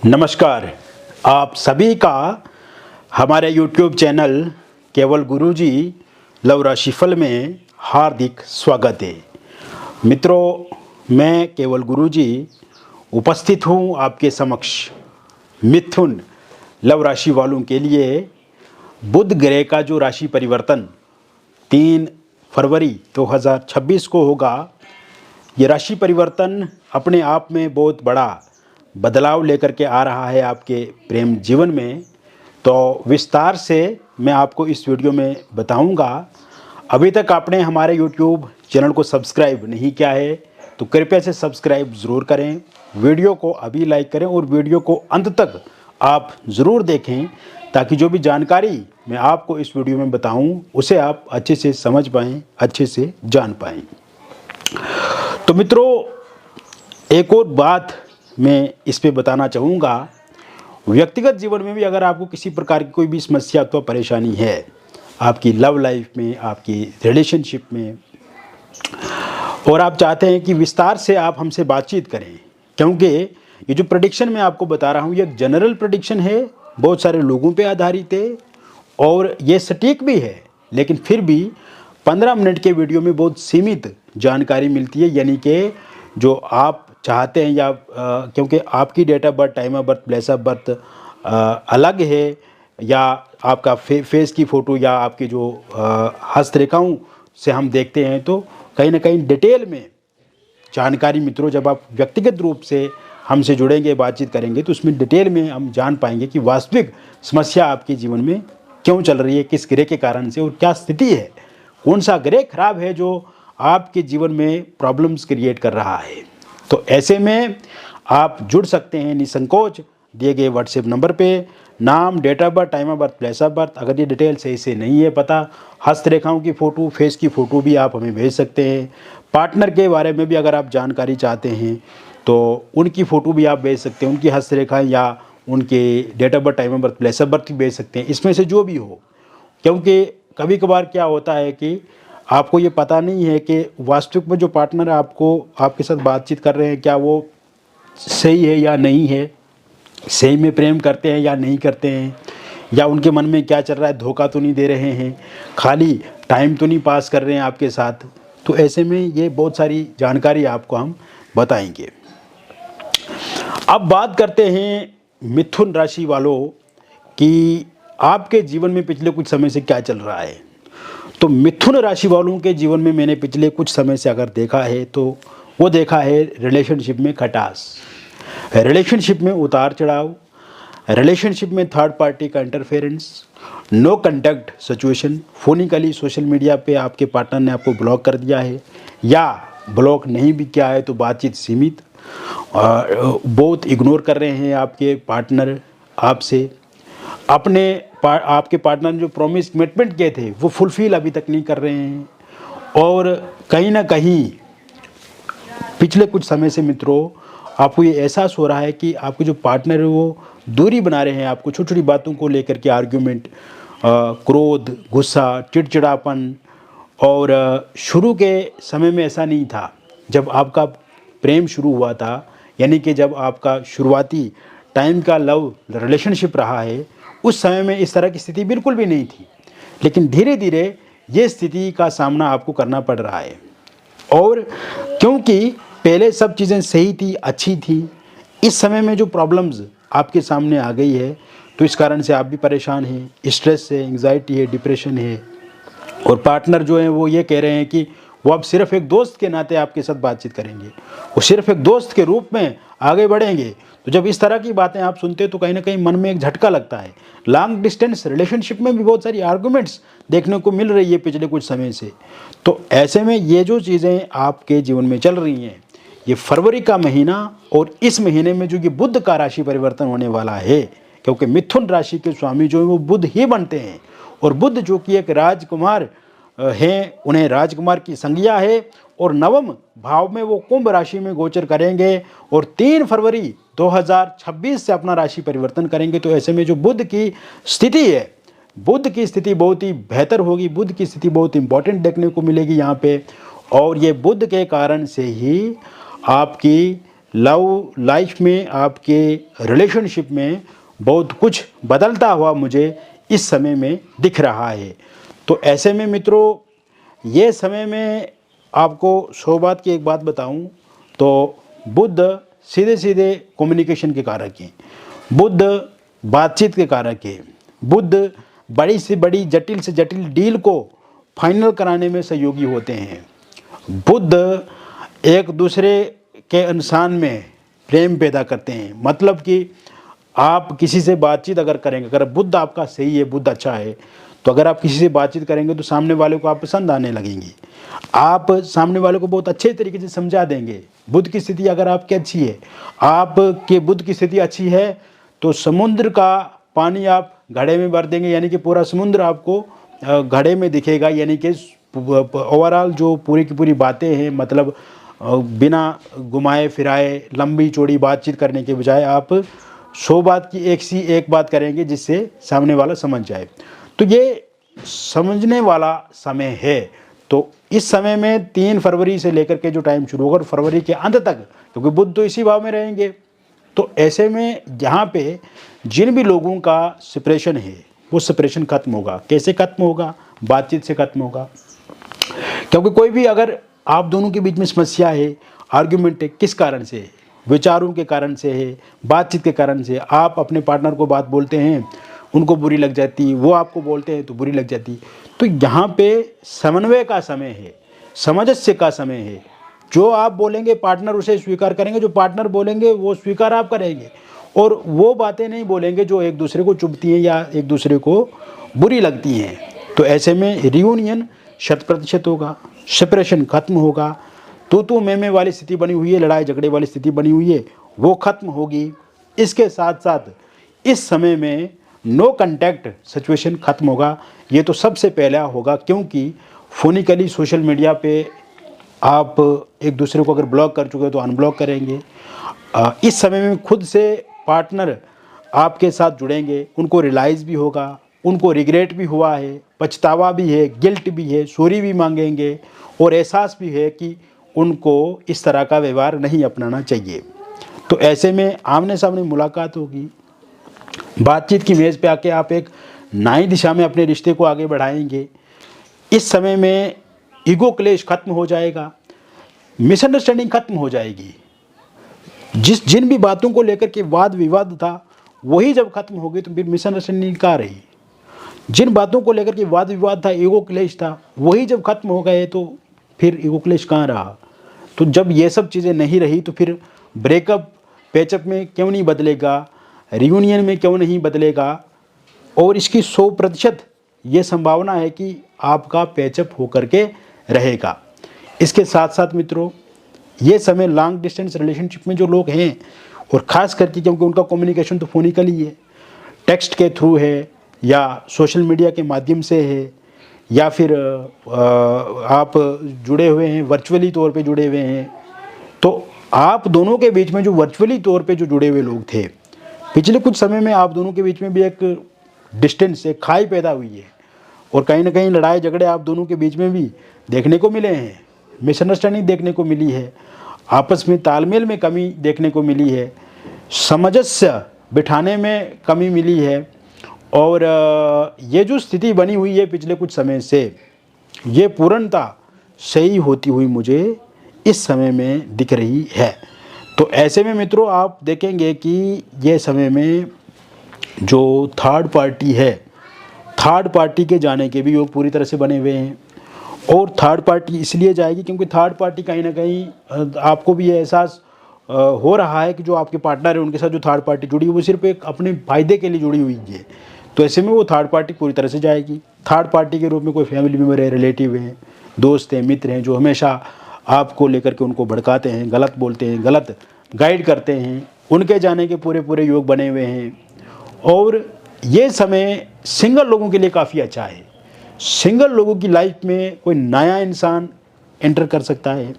नमस्कार। आप सभी का हमारे YouTube चैनल केवल गुरुजी लव राशिफल में हार्दिक स्वागत है। मित्रों, मैं केवल गुरुजी उपस्थित हूँ आपके समक्ष मिथुन लव राशि वालों के लिए बुध ग्रह का जो राशि परिवर्तन 3 फरवरी 2026 को होगा। ये राशि परिवर्तन अपने आप में बहुत बड़ा बदलाव लेकर के आ रहा है आपके प्रेम जीवन में। तो विस्तार से मैं आपको इस वीडियो में बताऊंगा। अभी तक आपने हमारे YouTube चैनल को सब्सक्राइब नहीं किया है तो कृपया से सब्सक्राइब ज़रूर करें, वीडियो को अभी लाइक करें और वीडियो को अंत तक आप ज़रूर देखें ताकि जो भी जानकारी मैं आपको इस वीडियो में बताऊं उसे आप अच्छे से समझ पाएँ, अच्छे से जान पाएँ। तो मित्रों, एक और बात मैं इस पे बताना चाहूँगा। व्यक्तिगत जीवन में भी अगर आपको किसी प्रकार की कोई भी समस्या अथवा परेशानी है आपकी लव लाइफ में, आपकी रिलेशनशिप में, और आप चाहते हैं कि विस्तार से आप हमसे बातचीत करें, क्योंकि ये जो प्रेडिक्शन मैं आपको बता रहा हूँ ये एक जनरल प्रेडिक्शन है, बहुत सारे लोगों पे आधारित है और ये सटीक भी है, लेकिन फिर भी 15 मिनट के वीडियो में बहुत सीमित जानकारी मिलती है। यानी कि जो आप चाहते हैं या क्योंकि आपकी date of birth, time of birth, place of birth अलग है, या आपका फेस की फ़ोटो या आपकी जो हस्तरेखाओं से हम देखते हैं, तो कहीं ना कहीं डिटेल में जानकारी मित्रों जब आप व्यक्तिगत रूप से हमसे जुड़ेंगे, बातचीत करेंगे, तो उसमें डिटेल में हम जान पाएंगे कि वास्तविक समस्या आपके जीवन में क्यों चल रही है, किस ग्रह के कारण से और क्या स्थिति है, कौन सा ग्रह खराब है जो आपके जीवन में प्रॉब्लम्स क्रिएट कर रहा है। तो ऐसे में आप जुड़ सकते हैं निसंकोच दिए गए व्हाट्सएप नंबर पे। नाम, date of birth, time of birth, place of birth, अगर ये डिटेल सही से नहीं है पता, हस्तरेखाओं की फ़ोटो, फेस की फ़ोटो भी आप हमें भेज सकते हैं। पार्टनर के बारे में भी अगर आप जानकारी चाहते हैं तो उनकी फ़ोटो भी आप भेज सकते हैं, उनकी हस्तरेखाएँ या उनके date of birth, time of birth, place of birth भी भेज सकते हैं, इसमें से जो भी हो। क्योंकि कभी कभार क्या होता है कि आपको ये पता नहीं है कि वास्तविक में जो पार्टनर आपको आपके साथ बातचीत कर रहे हैं क्या वो सही है या नहीं है, सही में प्रेम करते हैं या नहीं करते हैं, या उनके मन में क्या चल रहा है, धोखा तो नहीं दे रहे हैं, खाली टाइम तो नहीं पास कर रहे हैं आपके साथ। तो ऐसे में ये बहुत सारी जानकारी आपको हम बताएंगे। अब बात करते हैं मिथुन राशि वालों कि आपके जीवन में पिछले कुछ समय से क्या चल रहा है। तो मिथुन राशि वालों के जीवन में मैंने पिछले कुछ समय से अगर देखा है तो वो देखा है रिलेशनशिप में खटास, रिलेशनशिप में उतार चढ़ाव, रिलेशनशिप में थर्ड पार्टी का interference, no contact situation, phonically social media पे आपके पार्टनर ने आपको ब्लॉक कर दिया है, या ब्लॉक नहीं भी किया है तो बातचीत सीमित, बहुत इग्नोर कर रहे हैं आपके पार्टनर आपसे, आपके पार्टनर ने जो प्रॉमिस कमिटमेंट किए थे वो फुलफिल अभी तक नहीं कर रहे हैं, और कहीं ना कहीं पिछले कुछ समय से मित्रों आपको ये एहसास हो रहा है कि आपके जो पार्टनर है वो दूरी बना रहे हैं आपको, छोटी छोटी बातों को लेकर के आर्ग्यूमेंट, क्रोध, गुस्सा, चिड़चिड़ापन। और शुरू के समय में ऐसा नहीं था, जब आपका प्रेम शुरू हुआ था, यानी कि जब आपका शुरुआती टाइम का लव रिलेशनशिप रहा है, उस समय में इस तरह की स्थिति बिल्कुल भी नहीं थी। लेकिन धीरे धीरे ये स्थिति का सामना आपको करना पड़ रहा है, और क्योंकि पहले सब चीज़ें सही थी, अच्छी थी, इस समय में जो प्रॉब्लम्स आपके सामने आ गई है तो इस कारण से आप भी परेशान हैं, स्ट्रेस है, एंग्जाइटी है, डिप्रेशन है, और पार्टनर जो है वो ये कह रहे हैं कि वो अब सिर्फ एक दोस्त के नाते आपके साथ बातचीत करेंगे, वो सिर्फ एक दोस्त के रूप में आगे बढ़ेंगे। तो जब इस तरह की बातें आप सुनते हैं तो कहीं ना कहीं मन में एक झटका लगता है। लॉन्ग डिस्टेंस रिलेशनशिप में भी बहुत सारी आर्गुमेंट्स देखने को मिल रही है पिछले कुछ समय से। तो ऐसे में ये जो चीज़ें आपके जीवन में चल रही हैं, ये फरवरी का महीना और इस महीने में जो कि बुध का राशि परिवर्तन होने वाला है, क्योंकि मिथुन राशि के स्वामी जो है वो बुध ही बनते हैं, और बुध जो कि एक राजकुमार हैं, उन्हें राजकुमार की संज्ञा है, और नवम भाव में वो कुंभ राशि में गोचर करेंगे और 3 फरवरी 2026 से अपना राशि परिवर्तन करेंगे। तो ऐसे में जो बुध की स्थिति है, बुध की स्थिति बहुत ही बेहतर होगी, बुध की स्थिति बहुत इंपॉर्टेंट देखने को मिलेगी यहाँ पे। और ये बुध के कारण से ही आपकी लव लाइफ में, आपके रिलेशनशिप में बहुत कुछ बदलता हुआ मुझे इस समय में दिख रहा है। तो ऐसे में मित्रों, ये समय में आपको सौ बात की एक बात बताऊं तो बुध सीधे सीधे कम्युनिकेशन के कारक हैं, बुध बातचीत के कारक है, बुध बड़ी से बड़ी जटिल से जटिल डील को फाइनल कराने में सहयोगी होते हैं, बुध एक दूसरे के इंसान में प्रेम पैदा करते हैं। मतलब कि आप किसी से बातचीत अगर करेंगे, अगर बुध आपका सही है, बुध अच्छा है, तो अगर आप किसी से बातचीत करेंगे तो सामने वाले को आप पसंद आने लगेंगे, आप सामने वाले को बहुत अच्छे तरीके से समझा देंगे। बुध की स्थिति अगर आपकी अच्छी है, आपके बुध की स्थिति अच्छी है, तो समुद्र का पानी आप घड़े में भर देंगे, यानी कि पूरा समुद्र आपको घड़े में दिखेगा। यानी कि ओवरऑल जो पूरी की पूरी बातें हैं, मतलब बिना घुमाए फिराए लंबी चौड़ी बातचीत करने के बजाय आप 100 बात की एक बात करेंगे जिससे सामने वाला समझ जाए। तो ये समझने वाला समय है। तो इस समय में 3 फरवरी से लेकर के जो टाइम शुरू होगा और फरवरी के अंत तक, क्योंकि बुध तो इसी भाव में रहेंगे, तो ऐसे में यहाँ पे जिन भी लोगों का सेपरेशन है वो सेपरेशन खत्म होगा। कैसे खत्म होगा? बातचीत से खत्म होगा। क्योंकि कोई भी अगर आप दोनों के बीच में समस्या है, आर्ग्यूमेंट है, किस कारण से है? विचारों के कारण से है, बातचीत के कारण से। आप अपने पार्टनर को बात बोलते हैं, उनको बुरी लग जाती, वो आपको बोलते हैं तो बुरी लग जाती। तो यहाँ पे समन्वय का समय है, सामंजस्य का समय है। जो आप बोलेंगे पार्टनर उसे स्वीकार करेंगे, जो पार्टनर बोलेंगे वो स्वीकार आप करेंगे, और वो बातें नहीं बोलेंगे जो एक दूसरे को चुभती हैं या एक दूसरे को बुरी लगती हैं। तो ऐसे में रियूनियन 100% होगा, सेपरेशन खत्म होगा। तू मैं वाली स्थिति बनी हुई है, लड़ाई झगड़े वाली स्थिति बनी हुई है, वो खत्म होगी। इसके साथ साथ इस समय में नो कांटेक्ट सिचुएशन खत्म होगा। ये तो सबसे पहला होगा, क्योंकि फोनिकली सोशल मीडिया पे आप एक दूसरे को अगर ब्लॉक कर चुके हो तो अनब्लॉक करेंगे। इस समय में खुद से पार्टनर आपके साथ जुड़ेंगे, उनको रियलाइज़ भी होगा, उनको रिग्रेट भी हुआ है, पछतावा भी है, गिल्ट भी है, सॉरी भी मांगेंगे, और एहसास भी है कि उनको इस तरह का व्यवहार नहीं अपनाना चाहिए। तो ऐसे में आमने सामने मुलाकात होगी, बातचीत की मेज़ पे आके आप एक नई दिशा में अपने रिश्ते को आगे बढ़ाएंगे। इस समय में ईगो क्लेश खत्म हो जाएगा, मिसअंडरस्टैंडिंग खत्म हो जाएगी। जिन भी बातों को लेकर के वाद विवाद था वही जब खत्म हो गई तो फिर मिसअंडरस्टैंडिंग कहाँ रही? जिन बातों को लेकर के वाद विवाद था, ईगो क्लेश था, वही जब खत्म हो गए तो फिर ईगो क्लेश कहाँ रहा? तो जब ये सब चीज़ें नहीं रही तो फिर ब्रेकअप पैचअप में क्यों नहीं बदलेगा, रियूनियन में क्यों नहीं बदलेगा? और इसकी 100% ये संभावना है कि आपका पैचअप होकर के रहेगा। इसके साथ साथ मित्रों, ये समय लॉन्ग डिस्टेंस रिलेशनशिप में जो लोग हैं, और ख़ास करके क्योंकि उनका कम्युनिकेशन तो फोनिकल ही है, टेक्स्ट के थ्रू है या सोशल मीडिया के माध्यम से है, या फिर आप जुड़े हुए हैं, वर्चुअली तौर पे जुड़े हुए हैं, तो आप दोनों के बीच में जो वर्चुअली तौर पे जो जुड़े हुए लोग थे, पिछले कुछ समय में आप दोनों के बीच में भी एक डिस्टेंस, एक खाई पैदा हुई है, और कहीं ना कहीं लड़ाई झगड़े आप दोनों के बीच में भी देखने को मिले हैं, मिसअंडरस्टैंडिंग देखने को मिली है, आपस में तालमेल में कमी देखने को मिली है, सामंजस्य बिठाने में कमी मिली है। और ये जो स्थिति बनी हुई है पिछले कुछ समय से, ये पूर्णतः सही होती हुई मुझे इस समय में दिख रही है। तो ऐसे में मित्रों, आप देखेंगे कि ये समय में जो थर्ड पार्टी है, थर्ड पार्टी के जाने के भी योग पूरी तरह से बने हुए हैं। और थर्ड पार्टी इसलिए जाएगी क्योंकि थर्ड पार्टी कहीं ना कहीं आपको भी ये एहसास हो रहा है कि जो आपके पार्टनर है उनके साथ जो थर्ड पार्टी जुड़ी हुई वो सिर्फ एक अपने फ़ायदे के लिए जुड़ी हुई है। तो ऐसे में वो थर्ड पार्टी पूरी तरह से जाएगी। थर्ड पार्टी के रूप में कोई फैमिली मेम्बर है, रिलेटिव हैं, दोस्त हैं, मित्र हैं, जो हमेशा आपको लेकर के उनको भड़काते हैं, गलत बोलते हैं, गलत गाइड करते हैं, उनके जाने के पूरे पूरे योग बने हुए हैं। और ये समय सिंगल लोगों के लिए काफ़ी अच्छा है। सिंगल लोगों की लाइफ में कोई नया इंसान एंटर कर सकता है,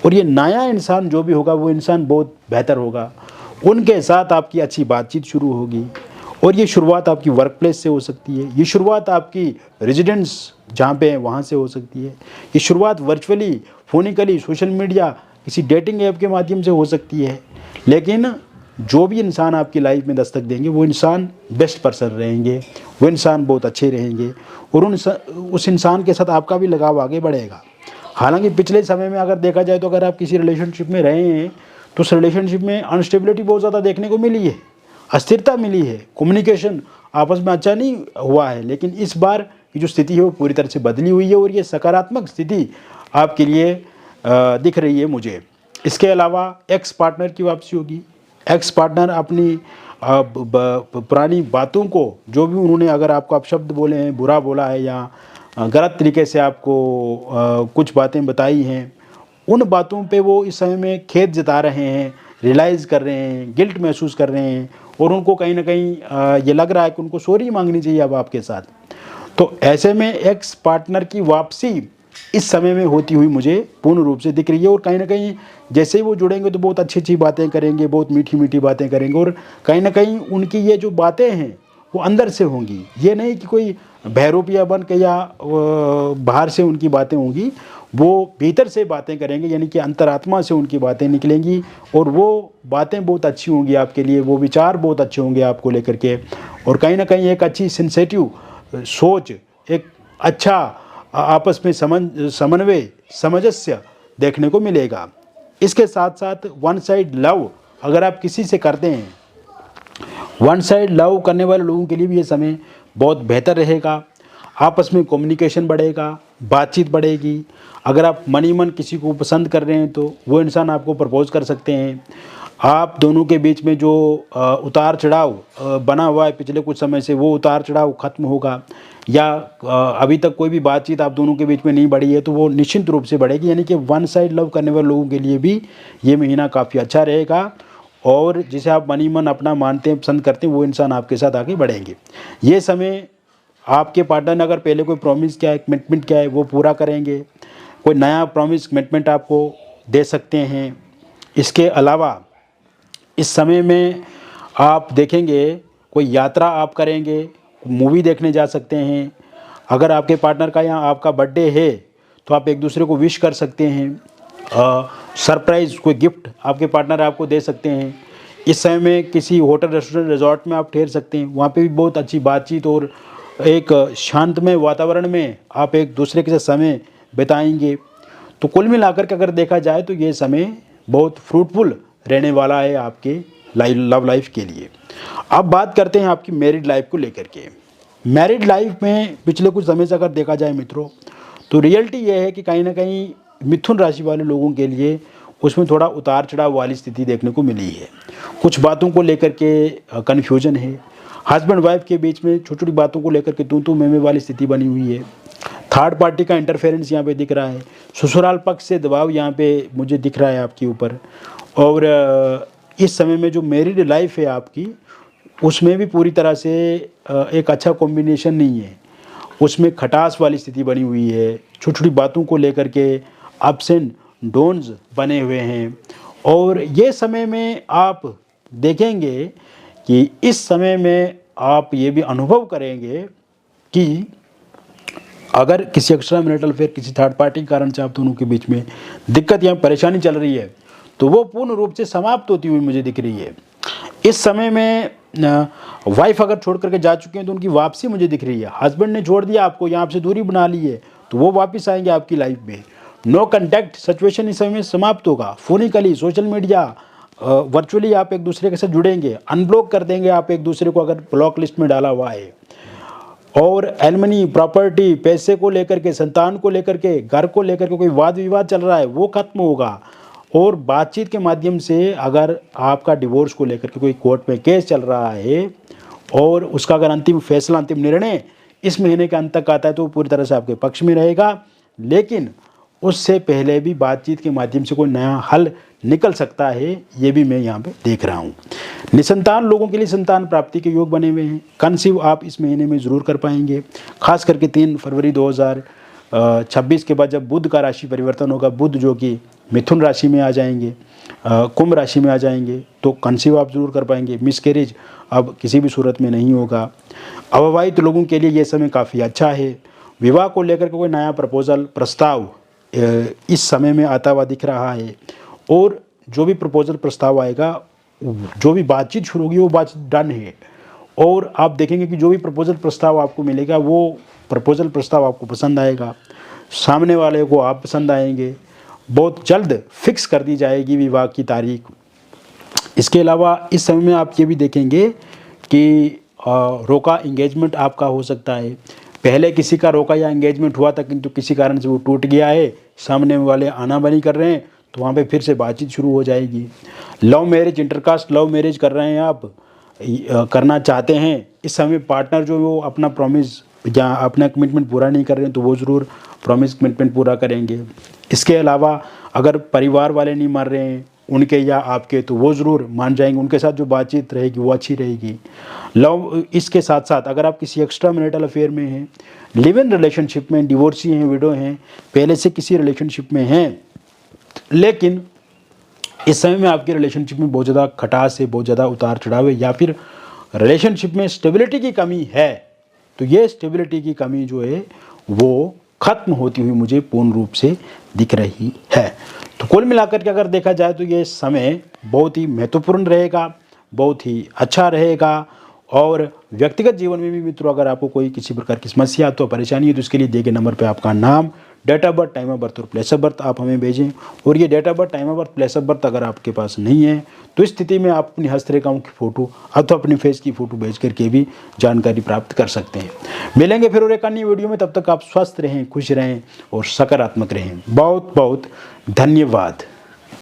और ये नया इंसान जो भी होगा वो इंसान बहुत बेहतर होगा। उनके साथ आपकी अच्छी बातचीत शुरू होगी, और ये शुरुआत आपकी वर्क प्लेस से हो सकती है, ये शुरुआत आपकी रेजिडेंस जहाँ पे है वहाँ से हो सकती है, ये शुरुआत वर्चुअली, फोनिकली, सोशल मीडिया, किसी डेटिंग ऐप के माध्यम से हो सकती है। लेकिन जो भी इंसान आपकी लाइफ में दस्तक देंगे वो इंसान बेस्ट पर्सन रहेंगे, वो इंसान बहुत अच्छे रहेंगे और उस इंसान के साथ आपका भी लगाव आगे बढ़ेगा। हालांकि पिछले समय में अगर देखा जाए तो अगर आप किसी रिलेशनशिप में रहे हैं तो उस रिलेशनशिप में अनस्टेबिलिटी बहुत ज़्यादा देखने को मिली है, अस्थिरता मिली है, कम्युनिकेशन आपस में अच्छा नहीं हुआ है। लेकिन इस बार की जो स्थिति है वो पूरी तरह से बदली हुई है और ये सकारात्मक स्थिति आपके लिए दिख रही है मुझे। इसके अलावा एक्स पार्टनर की वापसी होगी। एक्स पार्टनर अपनी पुरानी बातों को, जो भी उन्होंने अगर आपको अपशब्द बोले हैं, बुरा बोला है या गलत तरीके से आपको कुछ बातें बताई हैं, उन बातों पे वो इस समय में खेद जता रहे हैं, रियलाइज़ कर रहे हैं, गिल्ट महसूस कर रहे हैं और उनको कहीं ना कहीं ये लग रहा है कि उनको सॉरी मांगनी चाहिए अब आपके साथ। तो ऐसे में एक्स पार्टनर की वापसी इस समय में होती हुई मुझे पूर्ण रूप से दिख रही है और कहीं ना कहीं जैसे ही वो जुड़ेंगे तो बहुत अच्छी अच्छी बातें करेंगे, बहुत मीठी मीठी बातें करेंगे और कहीं ना कहीं उनकी ये जो बातें हैं वो अंदर से होंगी। ये नहीं कि कोई बहरूपिया बन के या बाहर से उनकी बातें होंगी, वो भीतर से बातें करेंगे, यानी कि अंतरात्मा से उनकी बातें निकलेंगी और वो बातें बहुत अच्छी होंगी आपके लिए, वो विचार बहुत अच्छे होंगे आपको लेकर के और कहीं ना कहीं एक अच्छी सेंसिटिव सोच, एक अच्छा आपस में समन्वय, सामंजस्य देखने को मिलेगा। इसके साथ साथ वन साइड लव अगर आप किसी से करते हैं, वन साइड लव करने वाले लोगों के लिए भी ये समय बहुत बेहतर रहेगा। आपस में कम्युनिकेशन बढ़ेगा, बातचीत बढ़ेगी। अगर आप मन ही मन किसी को पसंद कर रहे हैं तो वो इंसान आपको प्रपोज कर सकते हैं। आप दोनों के बीच में जो उतार चढ़ाव बना हुआ है पिछले कुछ समय से, वो उतार चढ़ाव खत्म होगा या अभी तक कोई भी बातचीत आप दोनों के बीच में नहीं बढ़ी है तो वो निश्चित रूप से बढ़ेगी। यानी कि वन साइड लव करने वाले लोगों के लिए भी ये महीना काफ़ी अच्छा रहेगा और जिसे आप मन ही मन अपना मानते हैं, पसंद करते हैं, वो इंसान आपके साथ आगे बढ़ेंगे। ये समय आपके पार्टनर ने अगर पहले कोई प्रॉमिस किया है, कमिटमेंट किया है, वो पूरा करेंगे। कोई नया प्रॉमिस कमिटमेंट आपको दे सकते हैं। इसके अलावा इस समय में आप देखेंगे कोई यात्रा आप करेंगे, मूवी देखने जा सकते हैं। अगर आपके पार्टनर का या आपका बर्थडे है तो आप एक दूसरे को विश कर सकते हैं। सरप्राइज़ कोई गिफ्ट आपके पार्टनर आपको दे सकते हैं। इस समय में किसी होटल, रेस्टोरेंट, रिजॉर्ट में आप ठहर सकते हैं, वहाँ पे भी बहुत अच्छी बातचीत और एक शांतमय वातावरण में आप एक दूसरे के साथ समय बिताएंगे। तो कुल मिलाकर के अगर देखा जाए तो ये समय बहुत फ्रूटफुल रहने वाला है आपके लव लाइफ के लिए। अब बात करते हैं आपकी मैरिड लाइफ को लेकर के। मैरिड लाइफ में पिछले कुछ समय से अगर देखा जाए मित्रों, तो रियलिटी ये है कि कहीं ना कहीं मिथुन राशि वाले लोगों के लिए उसमें थोड़ा उतार चढ़ाव वाली स्थिति देखने को मिली है। कुछ बातों को लेकर के कन्फ्यूजन है। हस्बैंड वाइफ के बीच में छोटी छोटी बातों को लेकर के तू मैं वाली स्थिति बनी हुई है। थर्ड पार्टी का इंटरफेरेंस यहाँ पे दिख रहा है। ससुराल पक्ष से दबाव यहाँ पे मुझे दिख रहा है आपके ऊपर। और इस समय में जो मैरिड लाइफ है आपकी, उसमें भी पूरी तरह से एक अच्छा कॉम्बिनेशन नहीं है। उसमें खटास वाली स्थिति बनी हुई है। छोटी छोटी बातों को लेकर के अप्स एंड डाउन्स बने हुए हैं। और ये समय में आप देखेंगे कि इस समय में आप ये भी अनुभव करेंगे कि अगर किसी एक्स्ट्रा मैरिटल अफेयर, किसी थर्ड पार्टी के कारण से आप दोनों के बीच में दिक्कत या परेशानी चल रही है तो वो पूर्ण रूप से समाप्त होती हुई मुझे दिख रही है। इस समय में वाइफ अगर छोड़ करके जा चुके हैं तो उनकी वापसी मुझे दिख रही है। हस्बैंड ने छोड़ दिया आपको या आपसे दूरी बना ली है तो वो वापस आएंगे आपकी लाइफ में। नो कॉन्टैक्ट सिचुएशन इस समय में समाप्त होगा। फोनिकली, सोशल मीडिया, वर्चुअली आप एक दूसरे के साथ जुड़ेंगे। अनब्लॉक कर देंगे आप एक दूसरे को अगर ब्लॉक लिस्ट में डाला हुआ है। और एलमनी, प्रॉपर्टी, पैसे को लेकर के, संतान को लेकर के, घर को लेकर के कोई वाद विवाद चल रहा है वो खत्म होगा। और बातचीत के माध्यम से अगर आपका डिवोर्स को लेकर के कोई कोर्ट में केस चल रहा है और उसका अगर अंतिम फैसला, अंतिम निर्णय इस महीने के अंत तक आता है तो वो पूरी तरह से आपके पक्ष में रहेगा। लेकिन उससे पहले भी बातचीत के माध्यम से कोई नया हल निकल सकता है, ये भी मैं यहाँ पे देख रहा हूँ। निसंतान लोगों के लिए संतान प्राप्ति के योग बने हुए हैं। कंसीव आप इस महीने में ज़रूर कर पाएंगे। खास करके 3 फरवरी 2026 के बाद जब बुध का राशि परिवर्तन होगा, बुध जो कि मिथुन राशि में आ जाएंगे, कुंभ राशि में आ जाएंगे, तो कंसीव आप जरूर कर पाएंगे। मिसकैरेज अब किसी भी सूरत में नहीं होगा। अविवाहित लोगों के लिए ये समय काफ़ी अच्छा है। विवाह को लेकर के कोई नया प्रपोजल, प्रस्ताव इस समय में आता हुआ दिख रहा है। और जो भी प्रपोजल, प्रस्ताव आएगा जो भी बातचीत शुरू होगी वो बातचीत डन है। और आप देखेंगे कि जो भी प्रपोजल प्रस्ताव आपको मिलेगा वो प्रपोजल प्रस्ताव आपको पसंद आएगा, सामने वाले को आप पसंद आएंगे। बहुत जल्द फिक्स कर दी जाएगी विवाह की तारीख। इसके अलावा इस समय में आप ये भी देखेंगे कि रोका इंगेजमेंट आपका हो सकता है। पहले किसी का रोका या इंगेजमेंट हुआ था किंतु किसी कारण से वो टूट गया है, सामने वाले आनाबानी कर रहे हैं, तो वहाँ पे फिर से बातचीत शुरू हो जाएगी। Love marriage, intercaste love marriage कर रहे हैं आप, करना चाहते हैं, इस समय पार्टनर जो वो अपना प्रॉमिस या अपना कमिटमेंट पूरा नहीं कर रहे हैं तो वो ज़रूर प्रॉमिस कमिटमेंट पूरा करेंगे। इसके अलावा अगर परिवार वाले नहीं मान रहे हैं उनके या आपके, तो वो ज़रूर मान जाएंगे, उनके साथ जो बातचीत रहेगी वो अच्छी रहेगी। लव इसके साथ साथ अगर आप किसी एक्स्ट्रा मैरिटल अफेयर में हैं, लिव इन रिलेशनशिप में, डिवोर्सी हैं, विडो हैं, पहले से किसी रिलेशनशिप में हैं, लेकिन इस समय में आपके रिलेशनशिप में बहुत ज़्यादा खटास है, बहुत ज़्यादा उतार चढ़ाव है, या फिर रिलेशनशिप में स्टेबिलिटी की कमी है, तो ये स्टेबिलिटी की कमी जो है वो ख़त्म होती हुई मुझे पूर्ण रूप से दिख रही है। तो कुल मिलाकर के अगर देखा जाए तो ये समय बहुत ही महत्वपूर्ण रहेगा, बहुत ही अच्छा रहेगा। और व्यक्तिगत जीवन में भी मित्रों अगर आपको कोई किसी प्रकार की समस्या तो परेशानी है तो इसके लिए दिए गए नंबर पे आपका नाम, date of birth, time of birth और प्लेस ऑफ बर्थ आप हमें भेजें। और ये date of birth, time of birth, place of birth अगर आपके पास नहीं है तो इस स्थिति में आप अपनी हस्तरेखाओं की फ़ोटो अथवा अपनी फेस की फ़ोटो भेज करके भी जानकारी प्राप्त कर सकते हैं। मिलेंगे फिर और एक अन्य वीडियो में, तब तक आप स्वस्थ रहें, खुश रहें और सकारात्मक रहें। बहुत बहुत धन्यवाद।